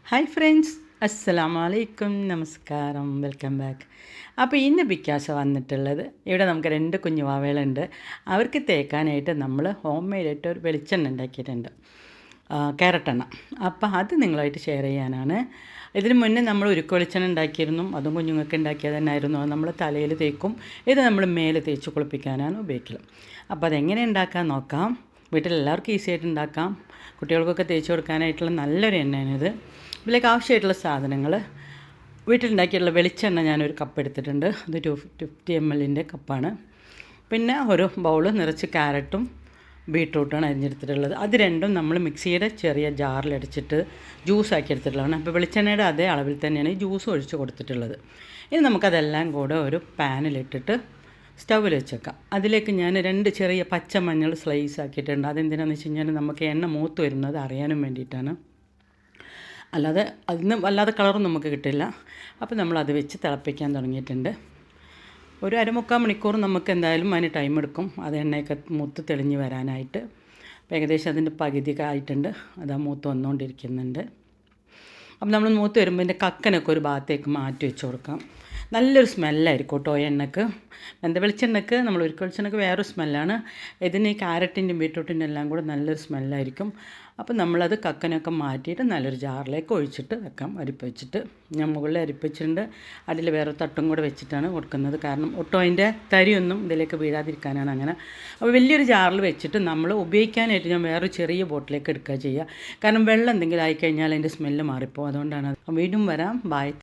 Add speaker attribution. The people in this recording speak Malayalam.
Speaker 1: ഹായ് ഫ്രണ്ട്സ്, അസ്സലാമു അലൈക്കും, നമസ്കാരം, വെൽക്കം ബാക്ക്. അപ്പോൾ ഇന്ന് ബിക്കാസ് വന്നിട്ടുള്ളത് ഇവിടെ നമുക്ക് 2 കുഞ്ഞു വാവകളുണ്ട്. അവർക്ക് തേക്കാനായിട്ട് നമ്മൾ ഹോം മെയ്ഡായിട്ട് ഒരു വെളിച്ചെണ്ണ ഉണ്ടാക്കിയിട്ടുണ്ട്, ക്യാരറ്റെണ്ണ. അപ്പോൾ അത് നിങ്ങളായിട്ട് ഷെയർ ചെയ്യാനാണ്. ഇതിന് മുന്നേ നമ്മൾ ഉരുക്ക് വെളിച്ചെണ്ണ ഉണ്ടാക്കിയിരുന്നു, അതും കുഞ്ഞുങ്ങൾക്ക് ഉണ്ടാക്കിയത് തന്നെയായിരുന്നു. അത് നമ്മൾ തലയിൽ തേക്കും, ഇത് നമ്മൾ മേലെ തേച്ച് കുളിപ്പിക്കാനാണ് ഉപയോഗിക്കൽ. അപ്പോൾ അതെങ്ങനെ ഉണ്ടാക്കാൻ നോക്കാം. വീട്ടിലെല്ലാവർക്കും ഈസി ആയിട്ട് ഉണ്ടാക്കാം. കുട്ടികൾക്കൊക്കെ തേച്ച് കൊടുക്കാനായിട്ടുള്ള നല്ലൊരു എണ്ണയാണിത്. ഇതിലേക്ക് ആവശ്യമായിട്ടുള്ള സാധനങ്ങൾ, വീട്ടിലുണ്ടാക്കിയിട്ടുള്ള വെളിച്ചെണ്ണ ഞാനൊരു കപ്പ് എടുത്തിട്ടുണ്ട്. അത് 250 ml കപ്പാണ്. പിന്നെ ഒരു ബൗൾ നിറച്ച് ക്യാരറ്റും ബീട്രൂട്ടാണ് അരിഞ്ഞെടുത്തിട്ടുള്ളത്. അത് രണ്ടും നമ്മൾ മിക്സിയുടെ ചെറിയ ജാറിലടിച്ചിട്ട് ജ്യൂസാക്കി എടുത്തിട്ടുള്ളതാണ്. അപ്പോൾ വെളിച്ചെണ്ണയുടെ അതേ അളവിൽ തന്നെയാണ് ഈ ജ്യൂസ് ഒഴിച്ച് കൊടുത്തിട്ടുള്ളത്. ഇനി നമുക്കതെല്ലാം കൂടെ ഒരു പാനിലിട്ടിട്ട് സ്റ്റൗവിൽ വെച്ചേക്കാം. അതിലേക്ക് ഞാൻ 2 ചെറിയ പച്ചമഞ്ഞൾ സ്ലൈസ് ആക്കിയിട്ടുണ്ട്. അതെന്തിനാണെന്ന് വെച്ച് കഴിഞ്ഞാൽ നമുക്ക് എണ്ണ മൂത്ത് വരുന്നത് അറിയാനും വേണ്ടിയിട്ടാണ്. അല്ലാതെ അതിന് വല്ലാതെ കളറും നമുക്ക് കിട്ടില്ല. അപ്പോൾ നമ്മളത് വെച്ച് തിളപ്പിക്കാൻ തുടങ്ങിയിട്ടുണ്ട്. ഒരു അരമുക്കാൽ മണിക്കൂർ നമുക്ക് എന്തായാലും അതിന് ടൈം എടുക്കും, അത് എണ്ണയൊക്കെ മൂത്ത് തെളിഞ്ഞ് വരാനായിട്ട്. അപ്പോൾ ഏകദേശം അതിൻ്റെ പകുതിയൊക്കെ ആയിട്ടുണ്ട്, അതാ മൂത്ത് വന്നുകൊണ്ടിരിക്കുന്നുണ്ട്. അപ്പം നമ്മൾ മൂത്ത് വരുമ്പോൾ ഇതിൻ്റെ കക്കനൊക്കെ ഒരു ഭാഗത്തേക്ക് മാറ്റി വെച്ച് കൊടുക്കാം. നല്ലൊരു സ്മെല്ലായിരിക്കും കേട്ടോ എണ്ണയ്ക്ക്. വെളിച്ചെണ്ണയ്ക്ക്, നമ്മൾ ഉരുക്ക് വെളിച്ചെണ്ണയ്ക്ക് വേറൊരു സ്മെല്ലാണ്. ഇതിന് ഈ ക്യാരറ്റിൻ്റെയും ബീട്രൂട്ടിൻ്റെ എല്ലാം കൂടെ നല്ലൊരു സ്മെല്ലായിരിക്കും. അപ്പോൾ നമ്മളത് കക്കനൊക്കെ മാറ്റിയിട്ട് നല്ലൊരു ജാറിലേക്ക് ഒഴിച്ചിട്ട് വെക്കാം, അരിപ്പ് വെച്ചിട്ട്. ഞാൻ മുകളിൽ അരിപ്പ് വെച്ചിട്ടുണ്ട്, അതിൽ വേറെ തട്ടും കൂടെ വെച്ചിട്ടാണ് കൊടുക്കുന്നത്. കാരണം ഒട്ടും അതിൻ്റെ തരിയൊന്നും ഇതിലേക്ക് വീഴാതിരിക്കാനാണ് അങ്ങനെ. അപ്പോൾ വലിയൊരു ജാറിൽ വെച്ചിട്ട് നമ്മൾ ഉപയോഗിക്കാനായിട്ട് ഞാൻ വേറൊരു ചെറിയ ബോട്ടിലേക്ക് എടുക്കുക ചെയ്യുക. കാരണം വെള്ളം എന്തെങ്കിലും ആയിക്കഴിഞ്ഞാൽ അതിൻ്റെ സ്മെല്ല് മാറിപ്പോകും. അതുകൊണ്ടാണ്. വീണ്ടും വരാം. ബായ്.